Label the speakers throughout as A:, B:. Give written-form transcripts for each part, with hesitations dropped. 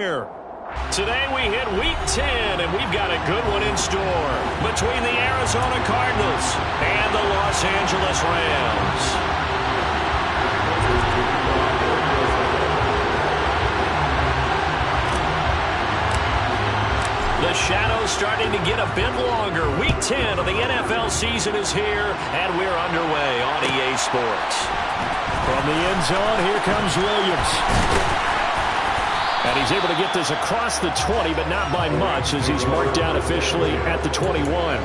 A: Here. Today we hit Week 10, and we've got a good one in store between the Arizona Cardinals and the Los Angeles Rams. The shadow's starting to get a bit longer. Week 10 of the NFL season is here, and we're underway on EA Sports.
B: From the end zone, here comes Williams. And he's able to get this across the 20, but not by much, as he's marked down officially at the 21.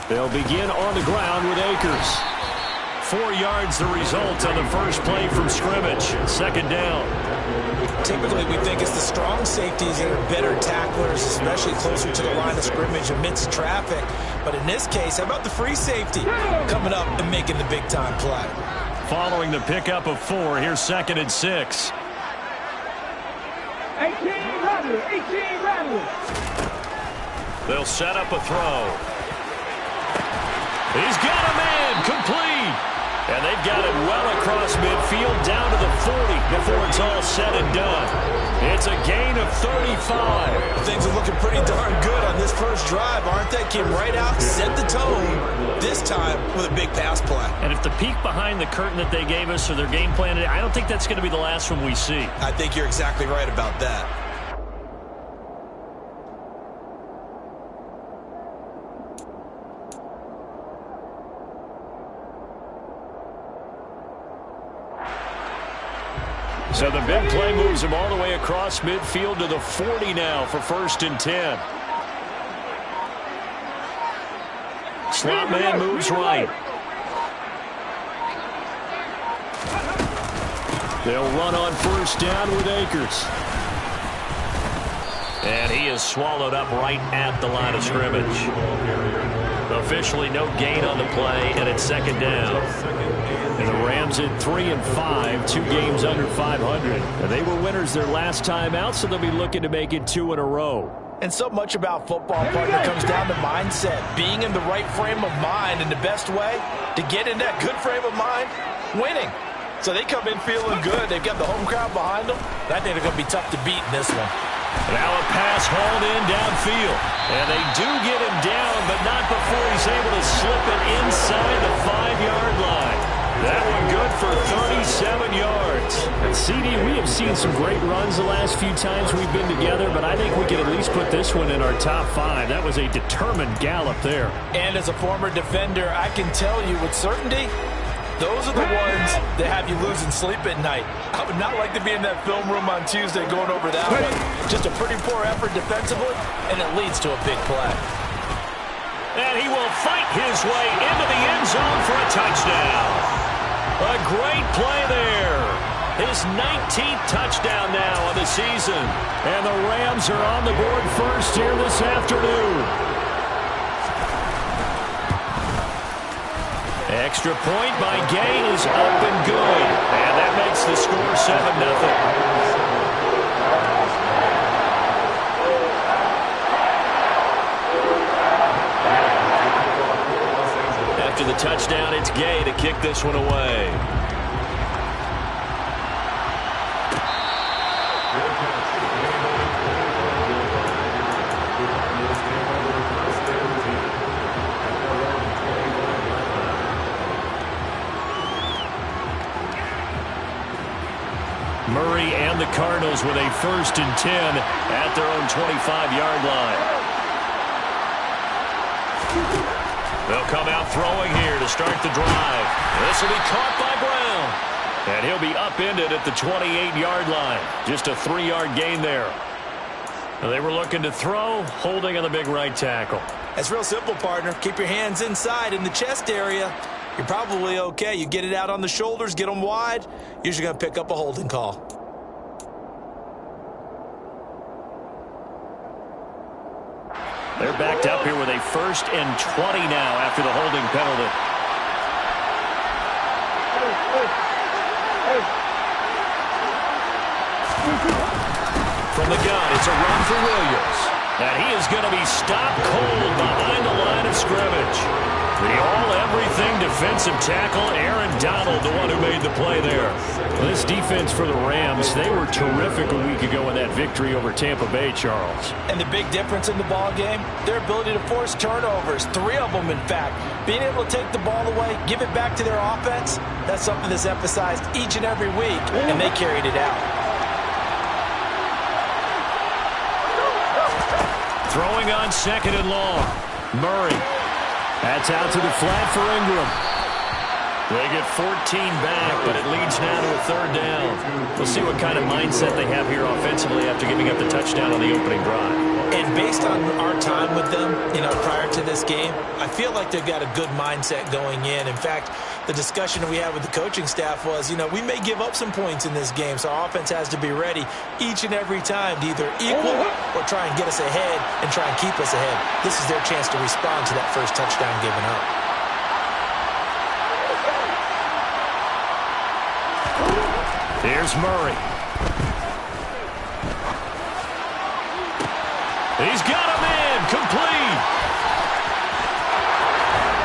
B: They'll begin on the ground with Akers. 4 yards the result on the first play from scrimmage. Second down.
C: Typically, we think it's the strong safeties that are better tacklers, especially closer to the line of scrimmage amidst traffic. But in this case, how about the free safety coming up and making the big-time play?
A: Following the pickup of 4, here's 2nd and 6.
D: 18 Rattler.
A: They'll set up a throw. He's got a man, complete. And they've got it well across midfield down to the 40 before it's all said and done. It's a gain of 35.
C: Things are looking pretty darn good on this first drive, aren't they? Came right out, set the tone, this time with a big pass play.
A: And if the peek behind the curtain that they gave us or their game plan, I don't think that's going to be the last one we see.
C: I think you're exactly right about that.
A: So the big play moves him all the way across midfield to the 40 now for 1st and 10. Slot man moves right. They'll run on 1st down with Akers. And he is swallowed up right at the line of scrimmage. Officially no gain on the play, and it's 2nd down. And the Rams in 3 and 5, 2 games under 500. And they were winners their last time out, so they'll be looking to make it 2 in a row.
C: And so much about football, partner, comes down to mindset. Being in the right frame of mind, and the best way to get in that good frame of mind, winning. So they come in feeling good. They've got the home crowd behind them. I think they're going to be tough to beat in this one.
A: Now a pass hauled in downfield. And they do get him down, but not before he's able to slip it inside the 5-yard line. That one good for 37 yards.
B: And CD, we have seen some great runs the last few times we've been together, but I think we can at least put this one in our top 5. That was a determined gallop there.
C: And as a former defender, I can tell you with certainty, those are the ones that have you losing sleep at night. I would not like to be in that film room on Tuesday going over that one. Just a pretty poor effort defensively, and it leads to a big play.
A: And he will fight his way into the end zone for a touchdown. A great play there. His 19th touchdown now of the season.
B: And the Rams are on the board first here this afternoon.
A: Extra point by Gay is up and good. And that makes the score 7-0. After the touchdown, it's Gay to kick this one away. Murray and the Cardinals with a 1st and 10 at their own 25-yard line. They'll come out throwing here to start the drive. This will be caught by Brown. And he'll be upended at the 28-yard line. Just a 3-yard gain there. They were looking to throw, holding on the big right tackle.
C: That's real simple, partner. Keep your hands inside in the chest area. You're probably okay. You get it out on the shoulders, get them wide. Usually going to pick up a holding call.
A: They're backed up here with a 1st and 20 now after the holding penalty. From the gun, it's a run for Williams. And he is going to be stopped cold behind the line of scrimmage. The all-everything defensive tackle, Aaron Donald, the one who made the play there.
B: This defense for the Rams, they were terrific a week ago in that victory over Tampa Bay, Charles.
C: And the big difference in the ball game, their ability to force turnovers, 3 of them in fact. Being able to take the ball away, give it back to their offense, that's something that's emphasized each and every week, and they carried it out.
A: Throwing on 2nd and long. Murray.
B: That's out to the flat for Ingram.
A: They get 14 back, but it leads now to a 3rd down. We'll see what kind of mindset they have here offensively after giving up the touchdown on the opening drive.
C: And based on our time with them, prior to this game, I feel like they've got a good mindset going in. In fact, the discussion that we had with the coaching staff was, we may give up some points in this game, so our offense has to be ready each and every time to either equal or try and get us ahead and try and keep us ahead. This is their chance to respond to that first touchdown given up.
A: Here's Murray. He's got him in. Complete.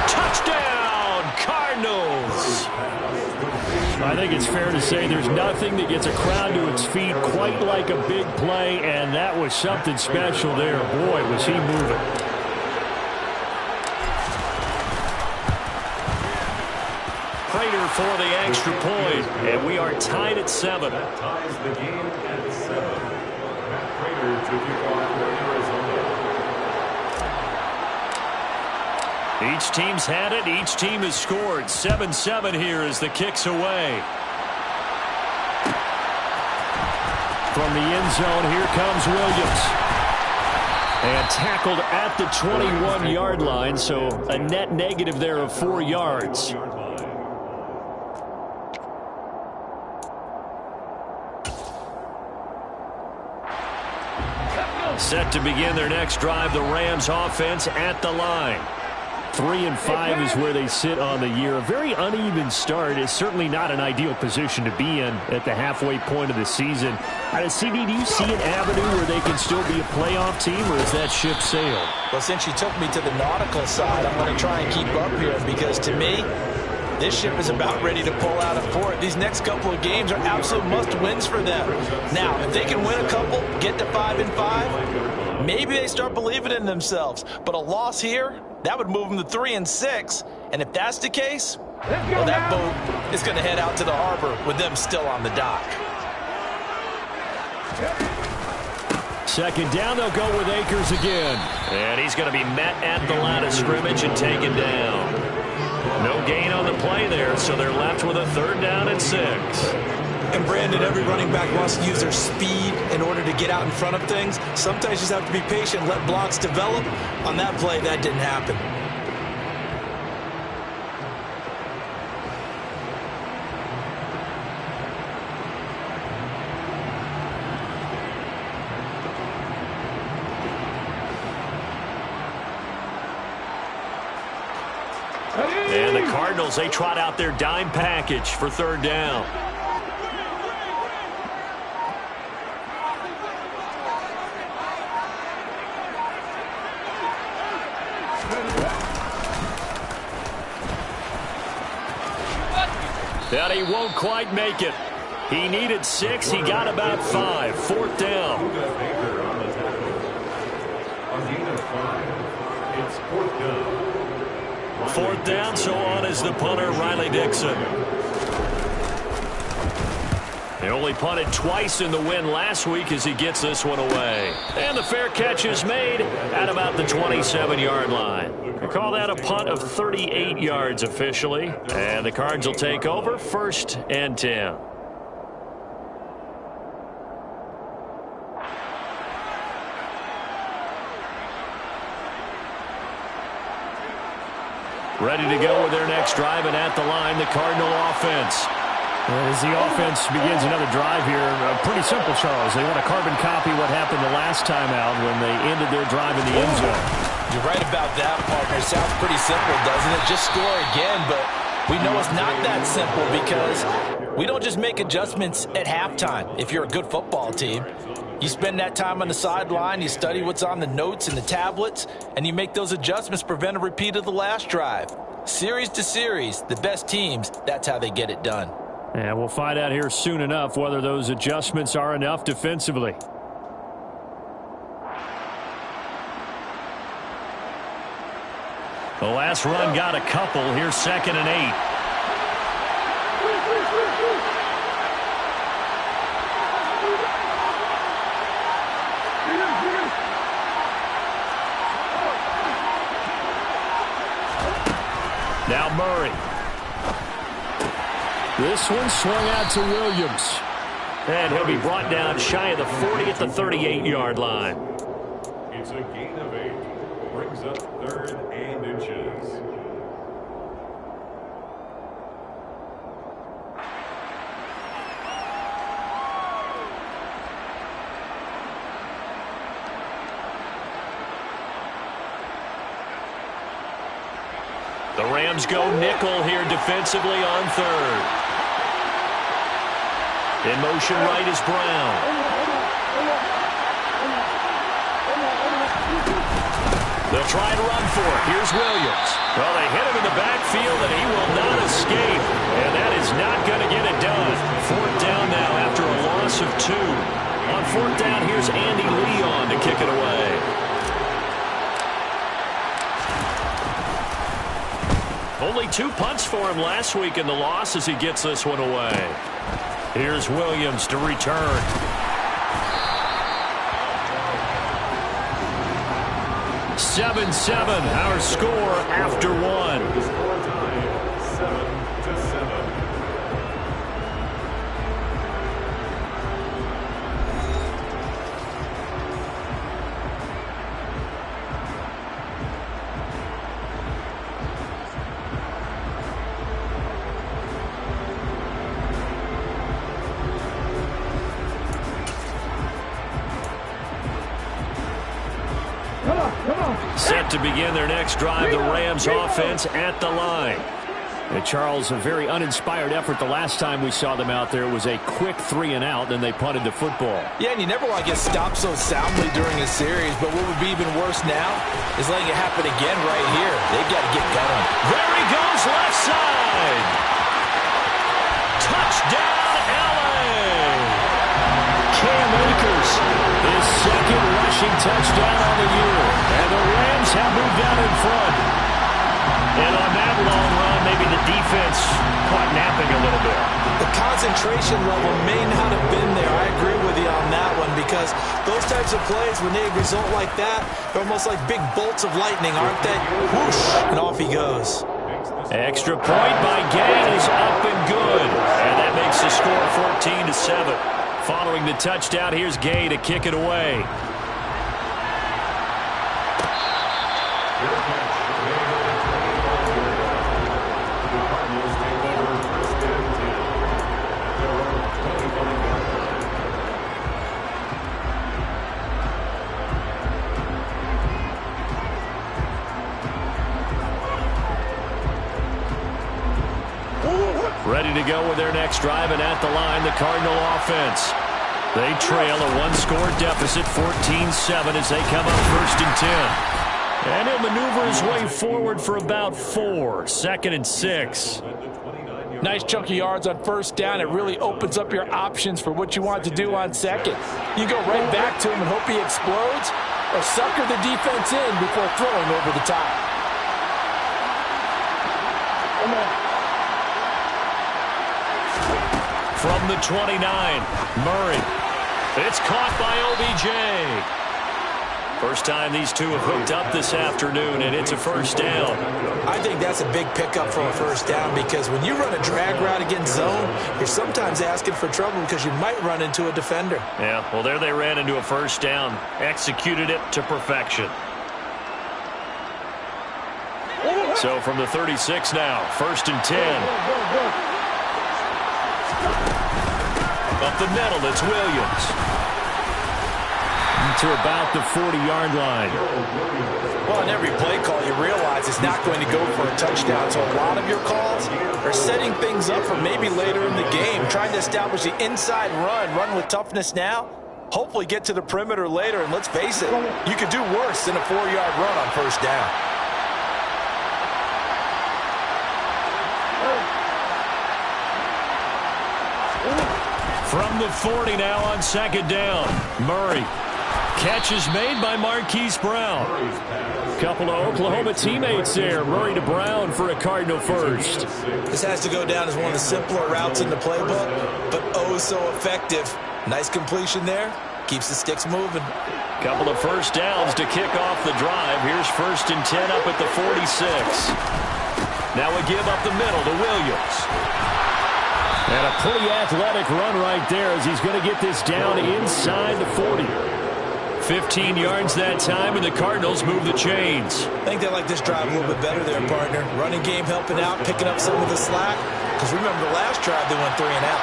A: Touchdown, Cardinals.
B: I think it's fair to say there's nothing that gets a crowd to its feet quite like a big play, and that was something special there. Boy, was he moving.
A: Prater for the extra point, and we are tied at 7.
E: That ties the game at 7. Matt Prater to kick off for Arizona.
A: Each team's had it. Each team has scored. 7-7 here as the kick's away.
B: From the end zone, here comes Williams. And tackled at the 21-yard line, so a net negative there of 4 yards.
A: Set to begin their next drive, the Rams offense at the line.
B: 3-5 is where they sit on the year. A very uneven start is certainly not an ideal position to be in at the halfway point of the season. CD, do you see an avenue where they can still be a playoff team, or is that ship sailed?
C: Well, since you took me to the nautical side, I'm going to try and keep up here because to me, this ship is about ready to pull out of port. These next couple of games are absolute must-wins for them. Now, if they can win a couple, get to 5-5, maybe they start believing in themselves. But a loss here, that would move them to 3-6. And if that's the case, well, that boat is going to head out to the harbor with them still on the dock.
B: 2nd down, they'll go with Akers again.
A: And he's going to be met at the line of scrimmage and taken down. No gain on the play there, so they're left with a 3rd down and 6.
C: And Brandon, every running back wants to use their speed in order to get out in front of things. Sometimes you just have to be patient, let blocks develop. On that play, that didn't happen.
A: And the Cardinals, they trot out their dime package for 3rd down. And he won't quite make it. He needed 6. He got about 5. 4th down.
E: On the 5, it's 4th down.
A: 4th down, so on is the punter, Riley Dixon. They only punted twice in the win last week as he gets this one away. And the fair catch is made at about the 27-yard line. We call that a punt of 38 yards officially. And the Cards will take over 1st and 10. Ready to go with their next drive, and at the line, the Cardinal offense.
B: As the offense begins another drive here, pretty simple, Charles. They want to carbon copy what happened the last time out when they ended their drive in the end zone.
C: You're right about that, partner. It sounds pretty simple, doesn't it? Just score again, but we know it's not that simple because We don't just make adjustments at halftime if you're a good football team. You spend that time on the sideline, you study what's on the notes and the tablets, and you make those adjustments to prevent a repeat of the last drive. Series to series, the best teams, that's how they get it done.
B: And we'll find out here soon enough whether those adjustments are enough defensively. The last run got a couple. Here's 2nd and 8. Now Murray. This one swung out to Williams. And he'll be brought down shy of the 40 at the 38-yard line.
E: It's a gain of 8. Brings up 3rd and inches.
A: The Rams go nickel here defensively on 3rd. In motion right is Brown. They'll try and run for it. Here's Williams. Well, they hit him in the backfield, and he will not escape. And that is not going to get it done. 4th down now after a loss of 2. On 4th down, here's Andy Leon to kick it away. Only 2 punts for him last week in the loss as he gets this one away. Here's Williams to return. "7-7", our score after 1.
E: The score tied 7-7.
A: Set to begin their next drive, the Rams offense at the line.
B: And Charles, a very uninspired effort the last time we saw them out there. It was a quick 3 and out, then they punted the football.
C: Yeah, and you never want to get stopped so soundly during a series, but what would be even worse now is letting it happen again right here. They've got to get going.
A: There he goes, left side. Touchdown, LA.
B: Cam Akers, his 2nd rushing touchdown on the year. And the Rams have moved out in front.
A: And on that long run, maybe the defense caught napping a little bit.
C: The concentration level may not have been there. I agree with you on that one because those types of plays, when they result like that, they're almost like big bolts of lightning, aren't they? Whoosh, and off he goes.
A: Extra point by Gay is up and good. And that makes the score 14-7.
B: Following the touchdown, here's Gay to kick it away. Ready to go with their next drive, and at the line, the Cardinal offense. They trail a 1-score deficit, 14-7, as they come up 1st and 10. And he'll maneuver his way forward for about 4. 2nd and 6.
C: Nice chunky yards on 1st down. It really opens up your options for what you want to do on 2nd. You go right back to him and hope he explodes, or sucker the defense in before throwing over the top.
A: From the 29, Murray. It's caught by OBJ. First time these two have hooked up this afternoon, and it's a 1st down.
C: I think that's a big pickup for a 1st down because when you run a drag route against zone, you're sometimes asking for trouble because you might run into a defender.
A: Yeah, well, there they ran into a 1st down. Executed it to perfection. So from the 36 now, 1st and 10. Up the middle, it's Williams.
B: to about the 40-yard line.
C: Well, in every play call, you realize it's not going to go for a touchdown. So a lot of your calls are setting things up for maybe later in the game, trying to establish the inside run with toughness now, hopefully get to the perimeter later. And let's face it, you could do worse than a 4-yard run on first down.
A: From the 40 now on second down. Murray. Catch is made by Marquise Brown.
B: Couple of Oklahoma teammates there. Murray to Brown for a Cardinal first.
C: This has to go down as one of the simpler routes in the playbook, but oh so effective. Nice completion there. Keeps the sticks moving.
A: Couple of first downs to kick off the drive. Here's 1st and 10 up at the 46. Now a give up the middle to Williams.
B: And a pretty athletic run right there as he's going to get this down inside the 40.
A: 15 yards that time, and the Cardinals move the chains.
C: I think they like this drive a little bit better there, partner. Running game helping out, picking up some of the slack. Because remember the last drive, they went 3 and out.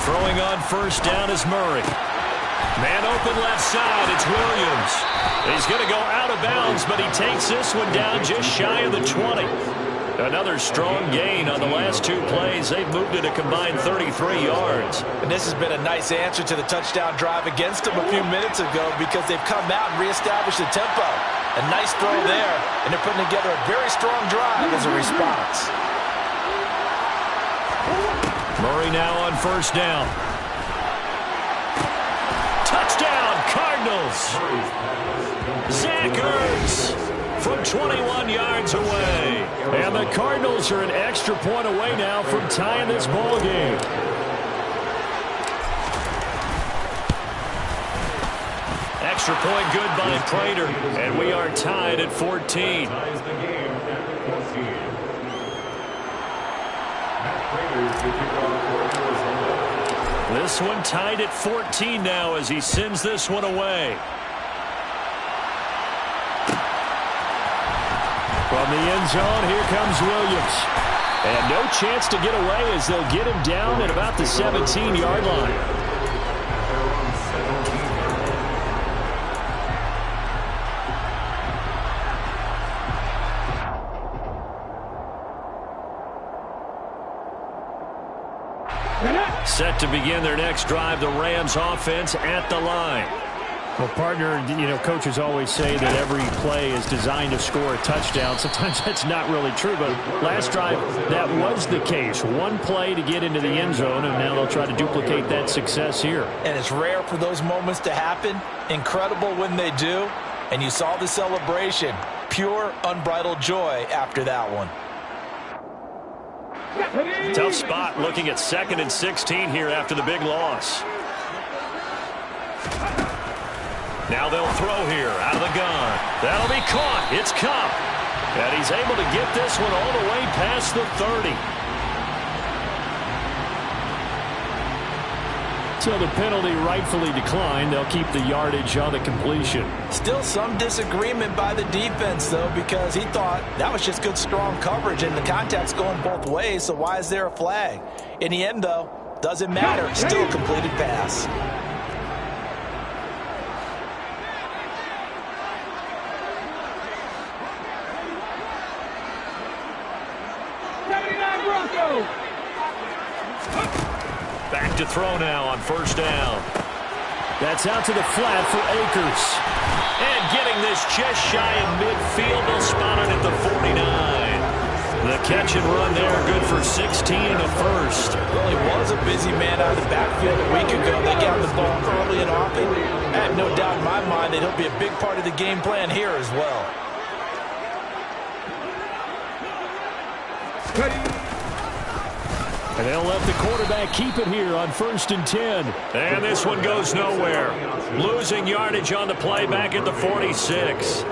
A: Throwing on first down is Murray. Man open left side, it's Williams. He's going to go out of bounds, but he takes this one down just shy of the 20. Another strong gain on the last 2 plays. They've moved it a combined 33 yards.
C: And this has been a nice answer to the touchdown drive against them a few minutes ago because they've come out and reestablished the tempo. A nice throw there, and they're putting together a very strong drive as a response.
A: Murray now on first down. Touchdown, Cardinals. Zach Ertz from 21 yards away.
B: And the Cardinals are an extra point away now from tying this ball game.
A: Extra point good by Prater. And we are tied at 14. This one tied at 14 now as he sends this one away.
B: From the end zone, here comes Williams. And no chance to get away as they'll get him down at about the 17-yard line.
A: Set to begin their next drive, the Rams offense at the line.
B: Well, partner, you know, coaches always say that every play is designed to score a touchdown. Sometimes that's not really true, but last drive, that was the case. One play to get into the end zone, and now they'll try to duplicate that success here.
C: And it's rare for those moments to happen. Incredible when they do. And you saw the celebration. Pure, unbridled joy after that one.
A: Tough spot looking at 2nd and 16 here after the big loss. Now they'll throw here out of the gun. That'll be caught. It's Cup. And he's able to get this one all the way past the 30.
B: So the penalty rightfully declined. They'll keep the yardage on the completion.
C: Still some disagreement by the defense, though, because he thought that was just good, strong coverage, and the contact's going both ways, so why is there a flag? In the end, though, doesn't matter. Still a completed pass.
A: Back to throw now on first down.
B: That's out to the flat for Akers.
A: And getting this just shy of midfield. They'll spot it at the 49. The catch and run there, good for 16 and a first.
C: Well, he was a busy man out of the backfield a week ago. They got the ball early and often. I have no doubt in my mind that he'll be a big part of the game plan here as well.
B: And they'll let the quarterback keep it here on 1st and 10.
A: And this one goes nowhere. Losing yardage on the play back at the 46.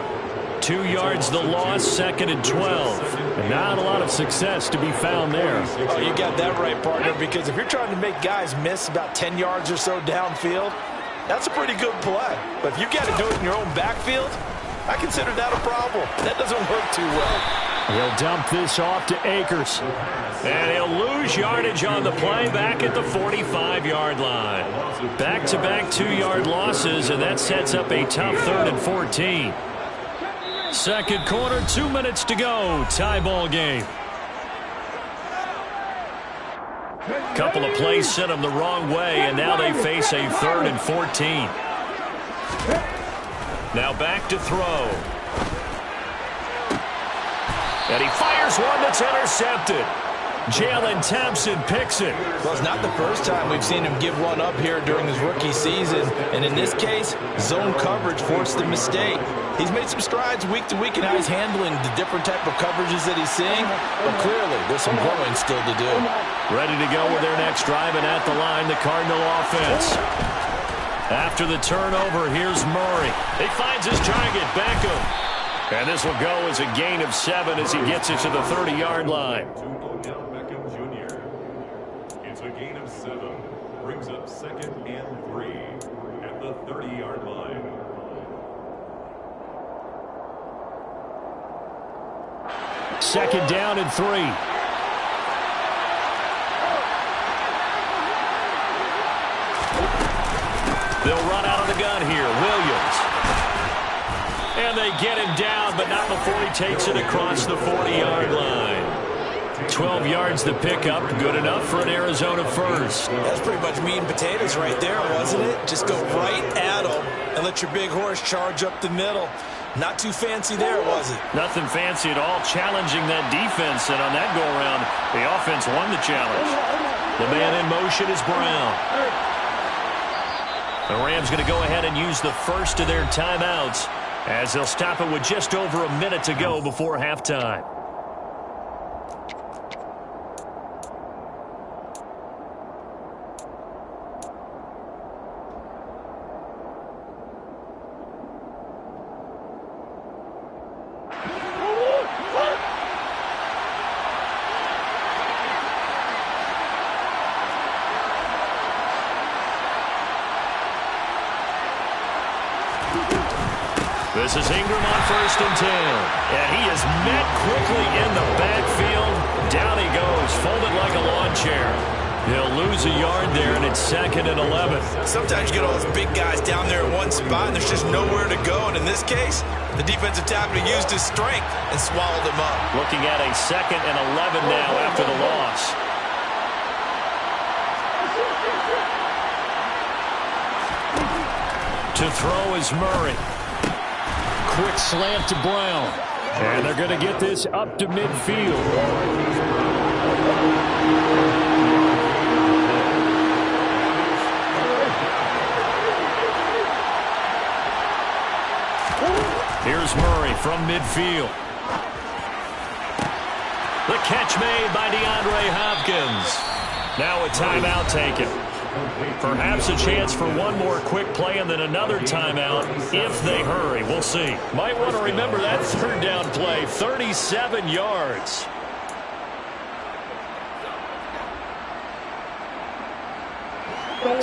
A: 2 yards the loss, 2nd and 12.
B: And not a lot of success to be found there.
C: Oh, you got that right, partner, because if you're trying to make guys miss about 10 yards or so downfield, that's a pretty good play. But if you've got to do it in your own backfield, I consider that a problem. That doesn't work too well.
B: He'll dump this off to Akers.
A: And he'll lose yardage on the play back at the 45-yard line. Back-to-back 2-yard losses, and that sets up a tough 3rd and 14. Second quarter, 2 minutes to go. Tie ball game. Couple of plays sent them the wrong way, and now they face a 3rd and 14. Now back to throw. And he fires one that's intercepted. Jalen Thompson picks it.
C: Well, it's not the first time we've seen him give one up here during his rookie season. And in this case, zone coverage forced the mistake. He's made some strides week to week in how he's handling the different type of coverages that he's seeing. But clearly, there's some growing still to do.
A: Ready to go with their next drive, and at the line, the Cardinal offense. After the turnover, here's Murray. He finds his target, Beckham. And this will go as a gain of 7 as he gets it to the 30-yard line.
E: Beckham Jr. It's a gain of 7. Brings up 2nd and 3 at the 30-yard line.
B: Second down and 3.
A: They'll run out of the gun here. Williams. And they get him down, but not before he takes it across the 40-yard line. 12 yards to pick up. Good enough for an Arizona first.
C: That's pretty much meat and potatoes right there, wasn't it? Just go right at him and let your big horse charge up the middle. Not too fancy there, was it?
A: Nothing fancy at all. Challenging that defense, and on that go-around, the offense won the challenge. The man in motion is Brown. The Rams going to go ahead and use the first of their timeouts as they'll stop it with just over a minute to go before halftime. This is Ingram on 1st and 10. And he is met quickly in the backfield. Down he goes, folded like a lawn chair. He'll lose a yard there, and it's 2nd and 11.
C: Sometimes you get all those big guys down there in one spot, and there's just nowhere to go. And in this case, the defensive tackle used his strength and swallowed him up.
A: Looking at a 2nd and 11 now after the loss. To throw is Murray.
B: Quick slant to Brown. And they're going to get this up to midfield.
A: Here's Murray from midfield. The catch made by DeAndre Hopkins. Now a timeout taken. Perhaps a chance for one more quick play and then another timeout if they hurry. We'll see. Might want to remember that 3rd down play. 37 yards.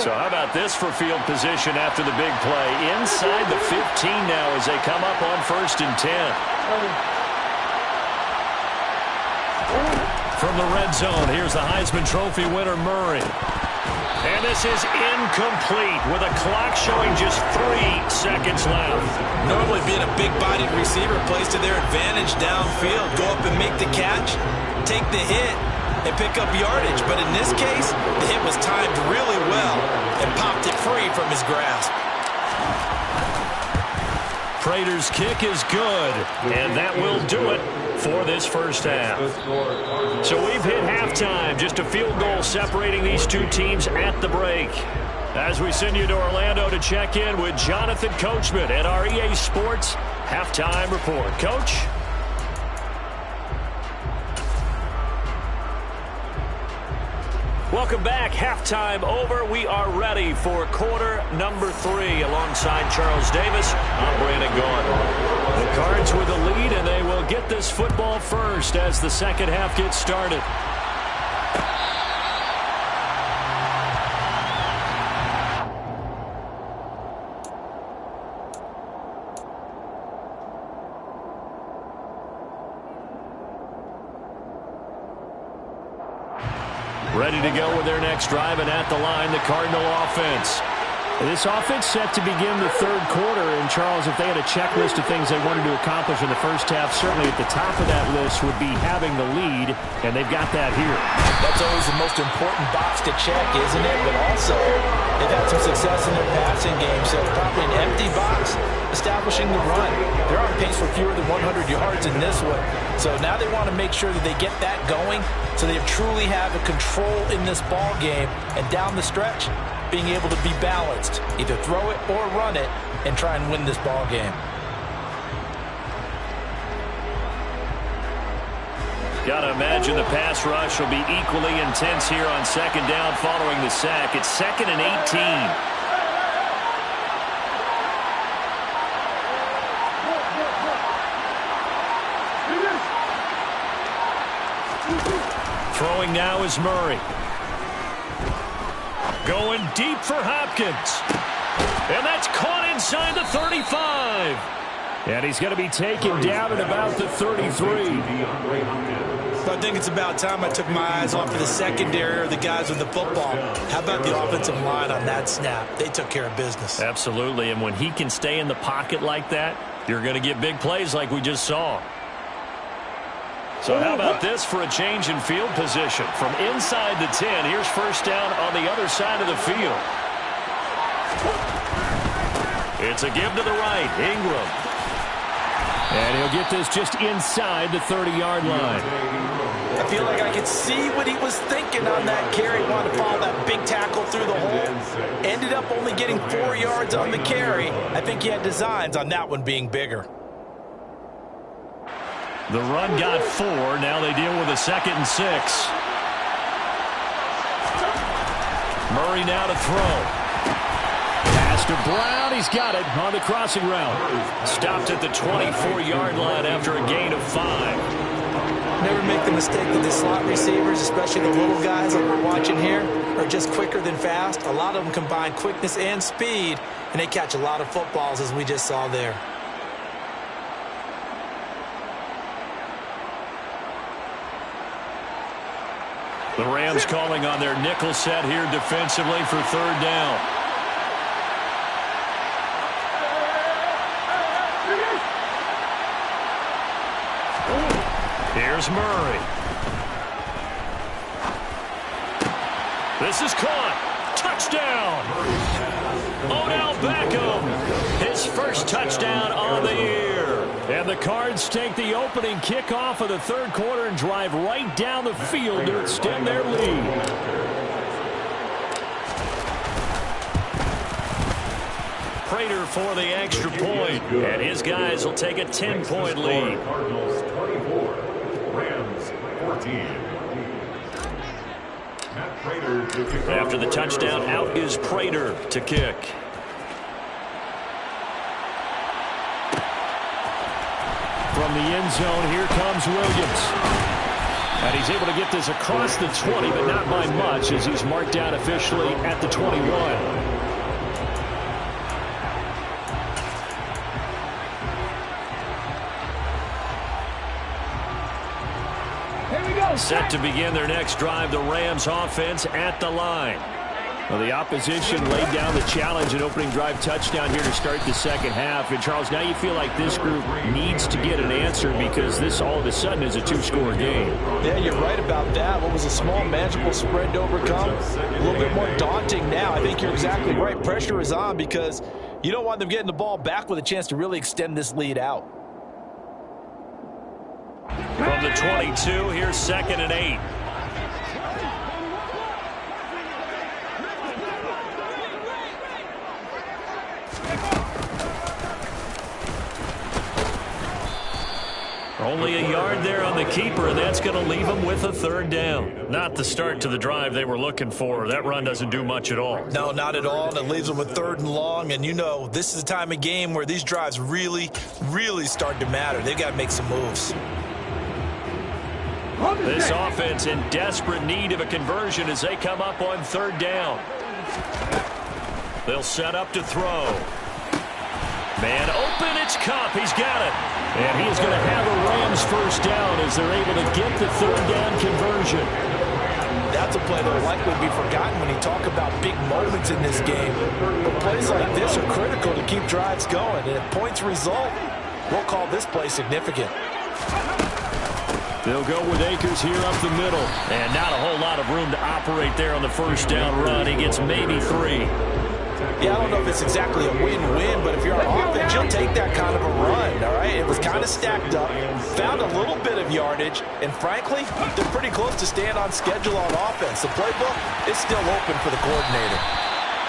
A: So how about this for field position after the big play? Inside the 15 now as they come up on 1st and 10. From the red zone, here's the Heisman Trophy winner, Murray. And this is incomplete with a clock showing just 3 seconds left.
C: Normally being a big-bodied receiver plays to their advantage downfield. Go up and make the catch, take the hit, and pick up yardage. But in this case, the hit was timed really well and popped it free from his grasp.
A: Prater's kick is good, and that will do it for this first half. So we've hit halftime, just a field goal separating these two teams at the break. As we send you to Orlando to check in with Jonathan Coachman at our EA Sports Halftime Report. Coach? Welcome back. Halftime over. We are ready for quarter number 3 alongside Charles Davis. I'm Brandon Gaudin. The Cards with a lead, and they will get this football first as the second half gets started. Ready to go with their next drive, and at the line, the Cardinal offense.
B: This offense set to begin the third quarter, and Charles, if they had a checklist of things they wanted to accomplish in the first half, certainly at the top of that list would be having the lead, and they've got that here.
C: That's always the most important box to check, isn't it? But also, they've had some success in their passing game, so it's probably an empty box establishing the run. They're on pace for fewer than 100 yards in this one, so now they want to make sure that they get that going so they truly have a control in this ball game, and down the stretch, being able to be balanced, either throw it or run it, and try and win this ball game.
A: Got to imagine the pass rush will be equally intense here on second down following the sack. It's 2nd and 18. Throwing now is Murray. Going deep for Hopkins. And that's caught inside the 35.
B: And he's going to be taken down at about the 33.
C: So I think it's about time I took my eyes off of the secondary or the guys with the football. How about the offensive line on that snap? They took care of business.
A: Absolutely, and when he can stay in the pocket like that, you're going to get big plays like we just saw. So how about this for a change in field position? From inside the 10, here's first down on the other side of the field. It's a give to the right, Ingram.
B: And he'll get this just inside the 30-yard line.
C: I feel like I could see what he was thinking on that carry. Wanted to follow that big tackle through the hole. Ended up only getting 4 yards on the carry. I think he had designs on that one being bigger.
A: The run got 4. Now they deal with a 2nd and 6. Murray now to throw.
B: Pass to Brown. He's got it on the crossing route.
A: Stopped at the 24-yard line after a gain of 5.
C: Never make the mistake that the slot receivers, especially the little guys like we're watching here, are just quicker than fast. A lot of them combine quickness and speed, and they catch a lot of footballs, as we just saw there.
A: The Rams calling on their nickel set here defensively for third down. Here's Murray. This is caught. Touchdown. Odell Beckham. His first touchdown on the year.
B: And the Cards take the opening kickoff of the third quarter and drive right down the field to extend their lead.
A: Prater for the extra point, and his guys will take a 10-point lead.
E: Cardinals 24, Rams 14. Matt Prater to kick off.
A: After the touchdown, out is Prater to kick.
B: From the end zone, here comes Williams. And he's able to get this across the 20, but not by much, as he's marked down officially at the 21.
A: Set to begin their next drive, the Rams offense at the line.
B: Well, the opposition laid down the challenge, an opening drive touchdown here to start the second half. And, Charles, now you feel like this group needs to get an answer because this all of a sudden is a two-score game.
C: Yeah, you're right about that. What was a small, manageable spread to overcome, a little bit more daunting now. I think you're exactly right. Pressure is on because you don't want them getting the ball back with a chance to really extend this lead out.
A: From the 22, here's 2nd and 8. Only a yard there on the keeper, and that's going to leave them with a third down. Not the start to the drive they were looking for. That run doesn't do much at all.
C: No, not at all. It leaves them with 3rd and long, and you know this is the time of game where these drives really, really start to matter. They've got to make some moves.
A: This offense in desperate need of a conversion as they come up on 3rd down. They'll set up to throw. Man open, it's Kupp. He's got it.
B: And he is going to have a Rams first down as they're able to get the 3rd down conversion.
C: That's a play that will likely be forgotten when you talk about big moments in this game. But plays like this are critical to keep drives going. And if points result, we'll call this play significant.
B: They'll go with Akers here up the middle.
A: And not a whole lot of room to operate there on the first down run. He gets maybe 3.
C: Yeah, I don't know if it's exactly a win-win, but if you're on offense, you'll take that kind of a run, all right? It was kind of stacked up, found a little bit of yardage, and frankly, they're pretty close to staying on schedule on offense. The playbook is still open for the coordinator.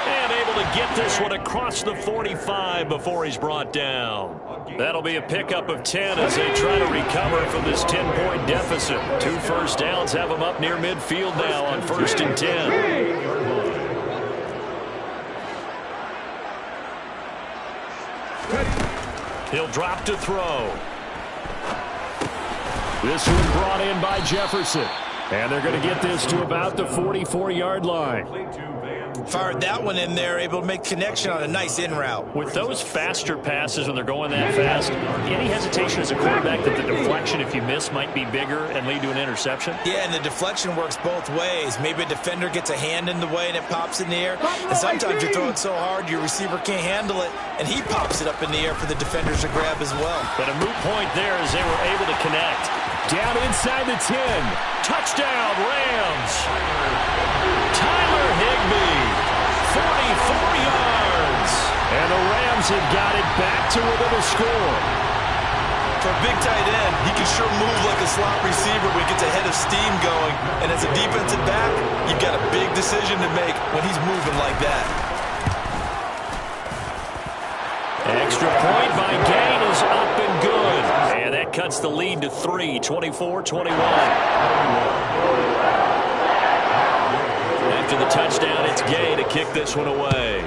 A: And able to get this one across the 45 before he's brought down. That'll be a pickup of 10 as they try to recover from this 10-point deficit. 2 first downs have them up near midfield now on 1st and 10. He'll drop to throw.
B: This one brought in by Jefferson. And they're going to get this to about the 44-yard line.
C: Fired that one in there, able to make connection on a nice in route.
A: With those faster passes when they're going that fast, any hesitation as a quarterback that the deflection, if you miss, might be bigger and lead to an interception?
C: Yeah, and the deflection works both ways. Maybe a defender gets a hand in the way and it pops in the air. And sometimes you throw it so hard your receiver can't handle it, and he pops it up in the air for the defenders to grab as well.
A: But a moot point there as they were able to connect.
B: Down inside the 10.
A: Touchdown, Rams. Tyler Higbee, 44 yards.
B: And the Rams have got it back to within a score.
C: For a big tight end, he can sure move like a slot receiver when he gets a head of steam going. And as a defensive back, you've got a big decision to make when he's moving like that.
A: Extra point by Gain is up and good. And that cuts the lead to 3, 24-21. After the touchdown, it's Gay to kick this one away.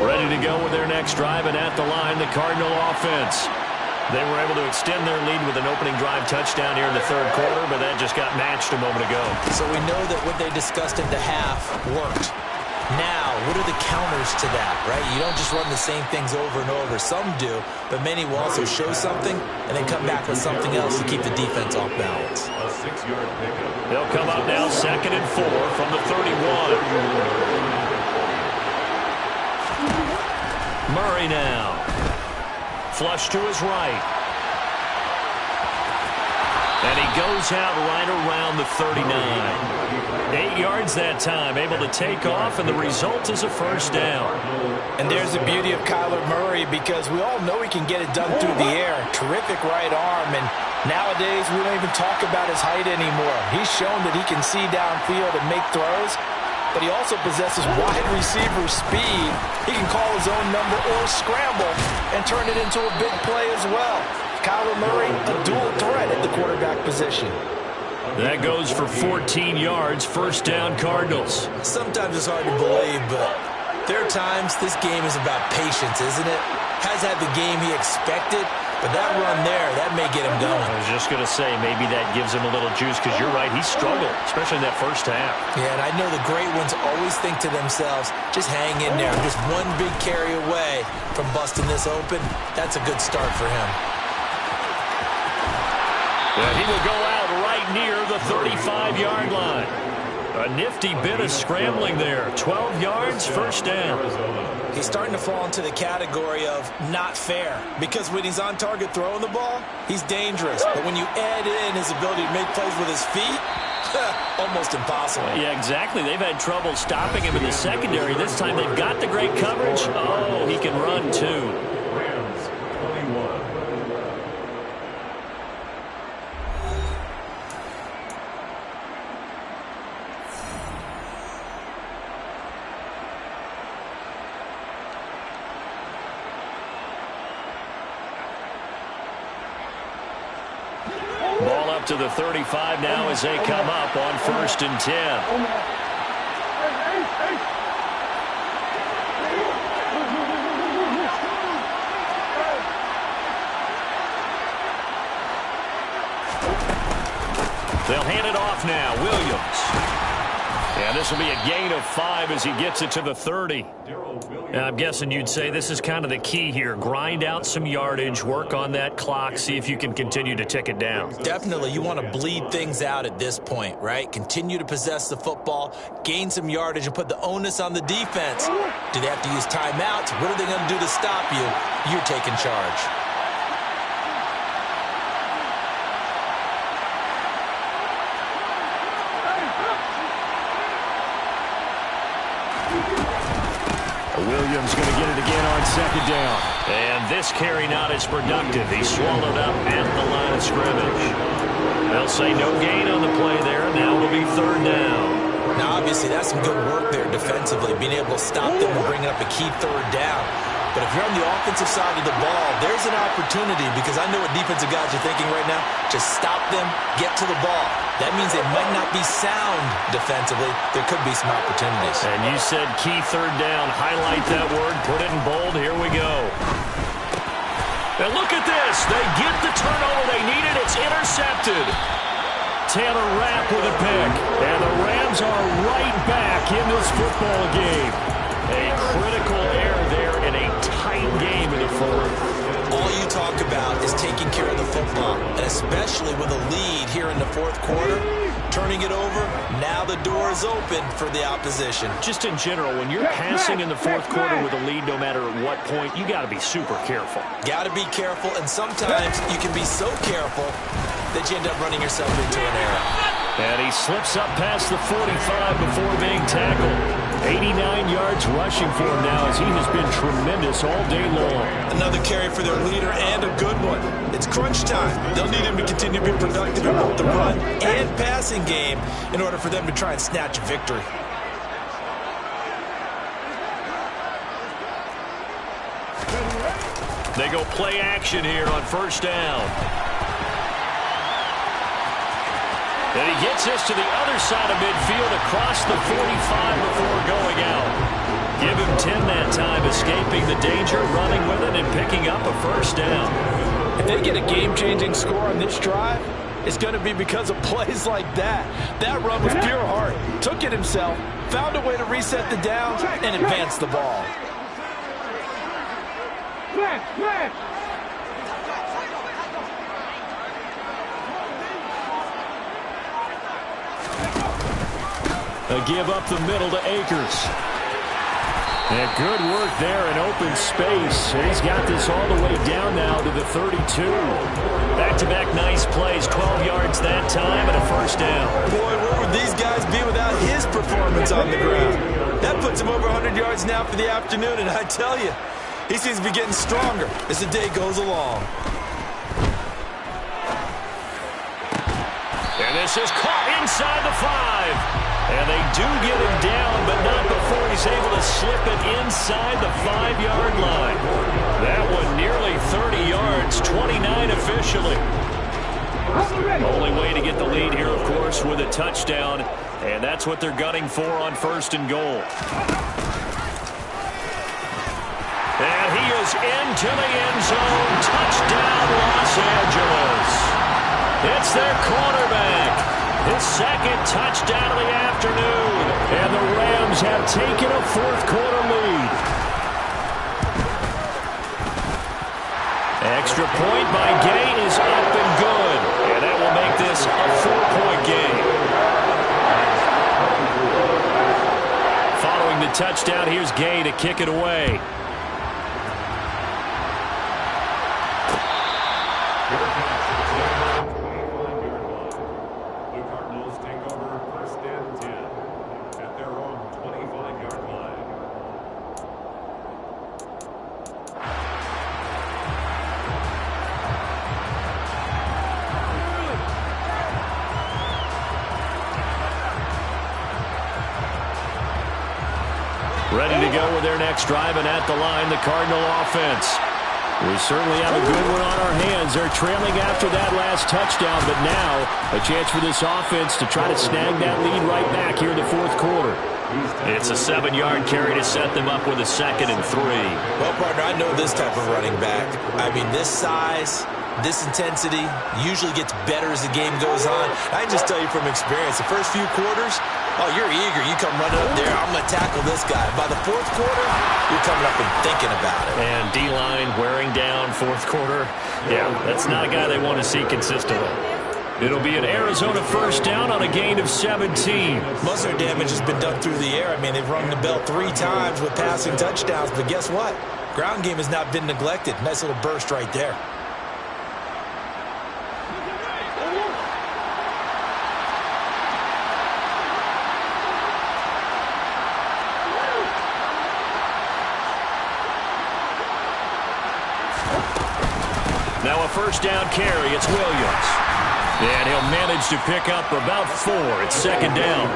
A: Ready to go with their next drive, and at the line, the Cardinal offense. They were able to extend their lead with an opening drive touchdown here in the 3rd quarter, but that just got matched a moment ago.
C: So we know that what they discussed at the half worked. Now, what are the counters to that, right? You don't just run the same things over and over. Some do, but many will also show something and then come back with something else to keep the defense off balance.
E: A 6-yard pickup.
A: They'll come up now 2nd and 4 from the 31. Murray now. Flush to his right. And he goes out right around the 39. 8 yards that time, able to take off, and the result is a first down.
C: And there's the beauty of Kyler Murray, because we all know he can get it done through the air. Terrific right arm, and nowadays we don't even talk about his height anymore. He's shown that he can see downfield and make throws, but he also possesses wide receiver speed. He can call his own number or scramble and turn it into a big play as well. Kyler Murray, a dual threat at the quarterback position.
A: That goes for 14 yards, first down Cardinals.
C: Sometimes it's hard to believe, but there are times this game is about patience, isn't it? Has had the game he expected, but that run there, that may get him going.
A: I was just going to say, maybe that gives him a little juice, because you're right, he struggled, especially in that first half.
C: Yeah, and I know the great ones always think to themselves, just hang in there. Just one big carry away from busting this open. That's a good start for him.
A: And he will go out right near the 35-yard line. A nifty bit of scrambling there. 12 yards, first down.
C: He's starting to fall into the category of not fair, because when he's on target throwing the ball, he's dangerous. But when you add in his ability to make plays with his feet, almost impossible.
A: Yeah, exactly. They've had trouble stopping him in the secondary. This time they've got the great coverage. Oh, he can run too.
E: Rams 21.
A: Ball up to the 35 now as they come up on 1st and 10. They'll hand it off now. Williams. Yeah, this will be a gain of 5 as he gets it to the 30. And I'm guessing you'd say this is kind of the key here. Grind out some yardage, work on that clock, see if you can continue to tick it down.
C: Definitely, you want to bleed things out at this point, right? Continue to possess the football, gain some yardage, and put the onus on the defense. Do they have to use timeouts? What are they going to do to stop you? You're taking charge.
B: Williams going to get it again on second down.
A: And this carry not as productive. He's swallowed up at the line of scrimmage. They'll say no gain on the play there. Now it'll be third down.
C: Now, obviously, that's some good work there defensively, being able to stop them and bringing up a key third down. But if you're on the offensive side of the ball, there's an opportunity, because I know what defensive guys are thinking right now. Just stop them, get to the ball. That means they might not be sound defensively. There could be some opportunities.
A: And you said key third down. Highlight that word. Put it in bold. Here we go. And look at this. They get the turnover they needed. It's intercepted. Taylor Rapp with a pick. And the Rams are right back in this football game. A critical error there in a tight game in the fourth.
C: All you talk about is taking care of the football, and especially with a lead here in the fourth quarter, turning it over, now the door is open for the opposition.
A: Just in general, when you're passing in the fourth quarter with a lead, no matter at what point, you got to be super careful.
C: Got to be careful, and sometimes you can be so careful that you end up running yourself into an error.
A: And he slips up past the 45 before being tackled. 89 yards rushing for him now, as he has been tremendous all day long.
C: Another carry for their leader, and a good one. It's crunch time. They'll need him to continue to be productive in both the run and passing game in order for them to try and snatch a victory.
A: They go play action here on first down. And he gets this to the other side of midfield across the 45 before going out. Give him 10 that time, escaping the danger, running with it, and picking up a first down.
C: If they get a game-changing score on this drive, it's going to be because of plays like that. That run was pure heart. Took it himself, found a way to reset the downs, and advance the ball.
B: A give up the middle to Akers. And good work there in open space. And he's got this all the way down now to the 32.
A: Back-to-back nice plays, 12 yards that time and a first down.
C: Boy, where would these guys be without his performance on the ground? That puts him over 100 yards now for the afternoon, and I tell you, he seems to be getting stronger as the day goes along.
A: And this is caught inside the 5. And they do get him down, but not before he's able to slip it inside the 5-yard line. That one nearly 30 yards, 29 officially. Only way to get the lead here, of course, with a touchdown. And that's what they're gunning for on first and goal. And he is into the end zone. Touchdown, Los Angeles. It's their quarterback. His second touchdown of the afternoon. And the Rams have taken a fourth-quarter lead. Extra point by Gay is up and good. And that will make this a 4-point game. Following the touchdown, here's Gay to kick it away. Ready to go with their next drive, and at the line, the Cardinal offense. We certainly have a good one on our hands. They're trailing after that last touchdown, but now a chance for this offense to try to snag that lead right back here in the fourth quarter. It's a 7-yard carry to set them up with a 2nd and 3.
C: Well, partner, I know this type of running back. I mean, this size, this intensity usually gets better as the game goes on. I can just tell you from experience, the first few quarters, Oh, you're eager. You come running up there. I'm going to tackle this guy. By the fourth quarter, you're coming up and thinking about it.
A: And D-line wearing down fourth quarter. Yeah, that's not a guy they want to see consistently. It'll be an Arizona first down on a gain of 17.
C: Most of their damage has been done through the air. I mean, they've rung the bell 3 times with passing touchdowns. But guess what? Ground game has not been neglected. Nice little burst right there.
A: Now a first down carry. It's Williams. And he'll manage to pick up about 4. It's second down.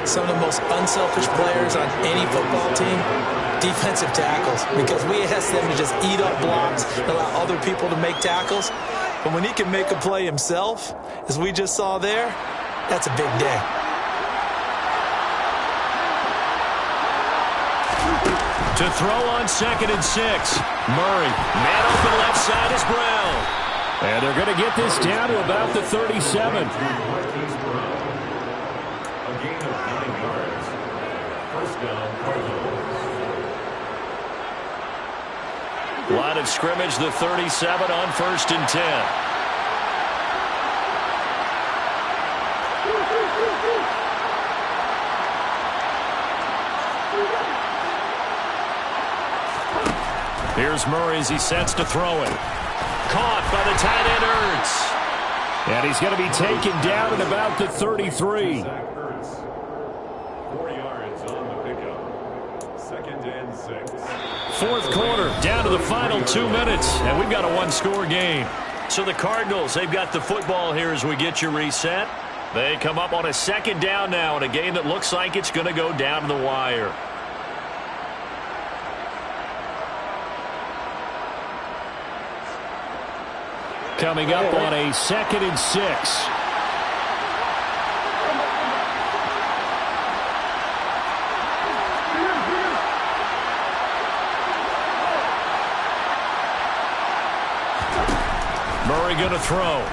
C: Some of the most unselfish players on any football team, defensive tackles, because we ask them to just eat up blocks and allow other people to make tackles. But when he can make a play himself, as we just saw there, that's a big day.
A: To throw on 2nd and 6. Murray. Man open left side is Brown.
B: And they're going to get this down to about the 37.
E: A gain of 9 yards. First down, Cardinals.
A: Line of scrimmage, the 37 on 1st and 10. Here's Murray as he sets to throw it. Caught by the tight end, Ertz.
B: And he's going to be taken down at about the 33.
E: 4 yards on the pickup. 2nd and 6.
A: Fourth quarter, down to the final 2 minutes, and we've got a 1-score game. So the Cardinals, they've got the football here as we get you reset. They come up on a 2nd down now in a game that looks like it's going to go down to the wire.
B: Coming up on a 2nd and 6.
A: Murray going to throw.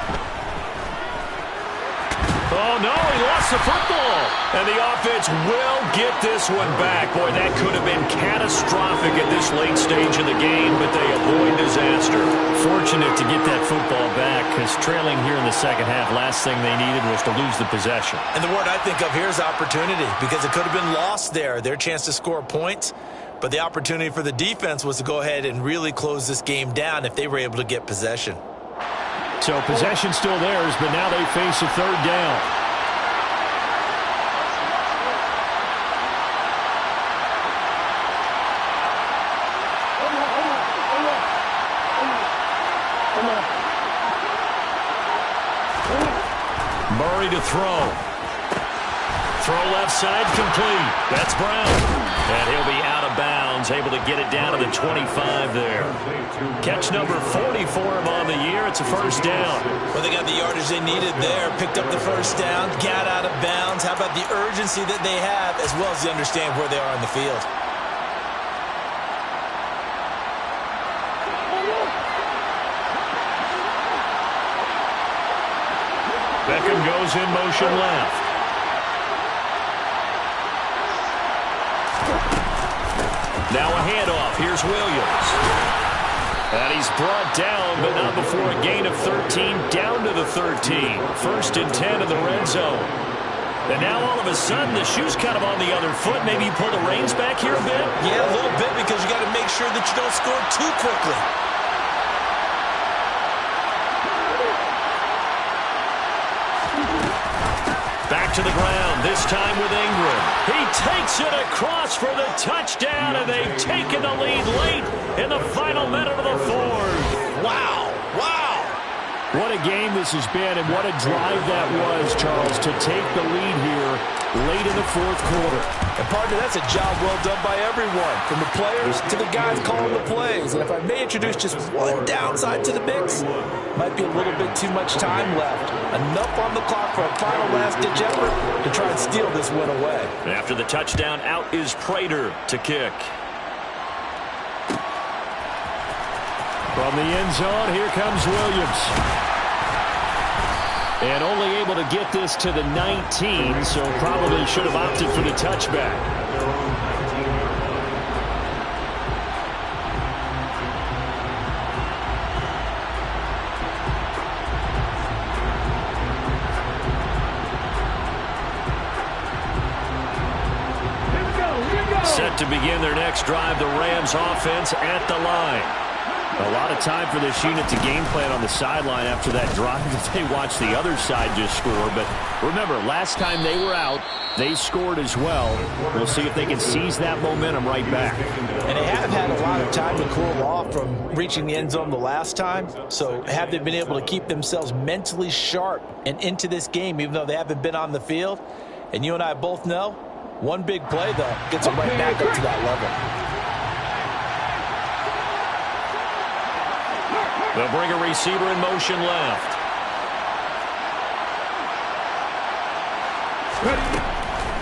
A: Oh, no, he lost the football. And the offense will get this one back. Boy, that could have been catastrophic at this late stage of the game, but they avoid disaster.
B: Fortunate to get that football back, because trailing here in the second half, last thing they needed was to lose the possession.
C: And the word I think of here is opportunity, because it could have been lost there. Their chance to score points, but the opportunity for the defense was to go ahead and really close this game down if they were able to get possession.
B: So possession still theirs, but now they face a 3rd down.
A: Murray to throw. Throw left side complete. That's Brown. And he'll be out of bounds, able to get it down to the 25 there. Catch number 40 for him on the year. It's a first down.
C: Well, they got the yardage they needed there. Picked up the first down, got out of bounds. How about the urgency that they have, as well as they understand where they are in the field?
A: Beckham goes in motion left. Now a handoff. Here's Williams. And he's brought down, but not before a gain of 13, down to the 13. 1st and 10 in the red zone. And now all of a sudden, the shoe's kind of on the other foot. Maybe you pull the reins back here a bit?
C: Yeah, a little bit, because you got to make sure that you don't score too quickly.
A: Back to the ground, this time with Ingram. He takes it across for the touchdown, and they've taken the lead late in the final minute of the 4th.
C: Wow, wow.
B: What a game this has been, and what a drive that was, Charles, to take the lead here late in the 4th quarter.
C: And partner, that's a job well done by everyone, from the players to the guys calling the plays. And if I may introduce just one downside to the mix, might be a little bit too much time left. Enough on the clock for a final last-ditch effort to try and steal this win away.
A: After the touchdown, out is Prater to kick.
B: From the end zone, here comes Williams. And only able to get this to the 19, so probably should have opted for the touchback. Set to begin their next drive, the Rams offense at the line. A lot of time for this unit to game plan on the sideline after that drive that they watched the other side just score. But remember, last time they were out, they scored as well. We'll see if they can seize that momentum right back.
C: And they have had a lot of time to cool off from reaching the end zone the last time. So have they been able to keep themselves mentally sharp and into this game, even though they haven't been on the field? And you and I both know, one big play, though, gets them right back up to that level.
A: They'll bring a receiver in motion left.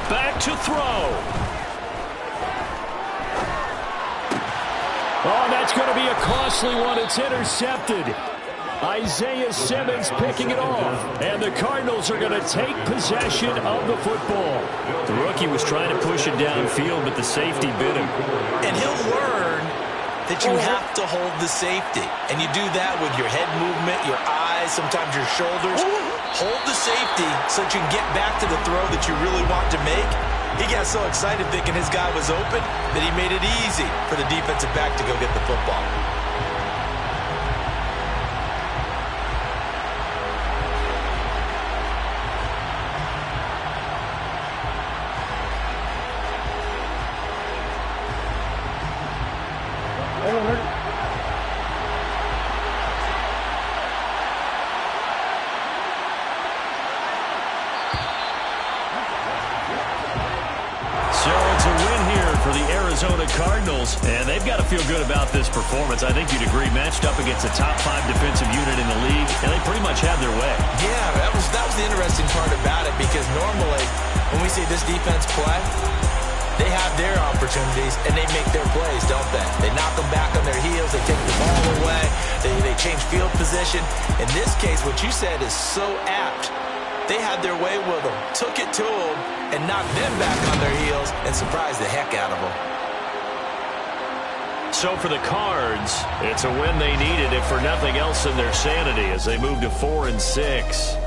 A: Back to throw.
B: Oh, that's going to be a costly one. It's intercepted. Isaiah Simmons picking it off. And the Cardinals are going to take possession of the football.
A: The rookie was trying to push it downfield, but the safety bit him.
C: And he'll learn that you have to hold the safety. And you do that with your head movement, your eyes, sometimes your shoulders. Hold the safety so that you can get back to the throw that you really want to make. He got so excited thinking his guy was open that he made it easy for the defensive back to go get the football.
A: Cardinals, and they've got to feel good about this performance. I think you'd agree, matched up against a top 5 defensive unit in the league, and they pretty much had their way.
C: Yeah, that was the interesting part about it, because normally when we see this defense play, they have their opportunities and they make their plays, don't they? They knock them back on their heels, they take the ball away, they change field position. In this case, what you said is so apt. They had their way with them, took it to them, and knocked them back on their heels and surprised the heck out of them.
A: So for the Cards, it's a win they needed, if for nothing else than their sanity, as they move to 4-6.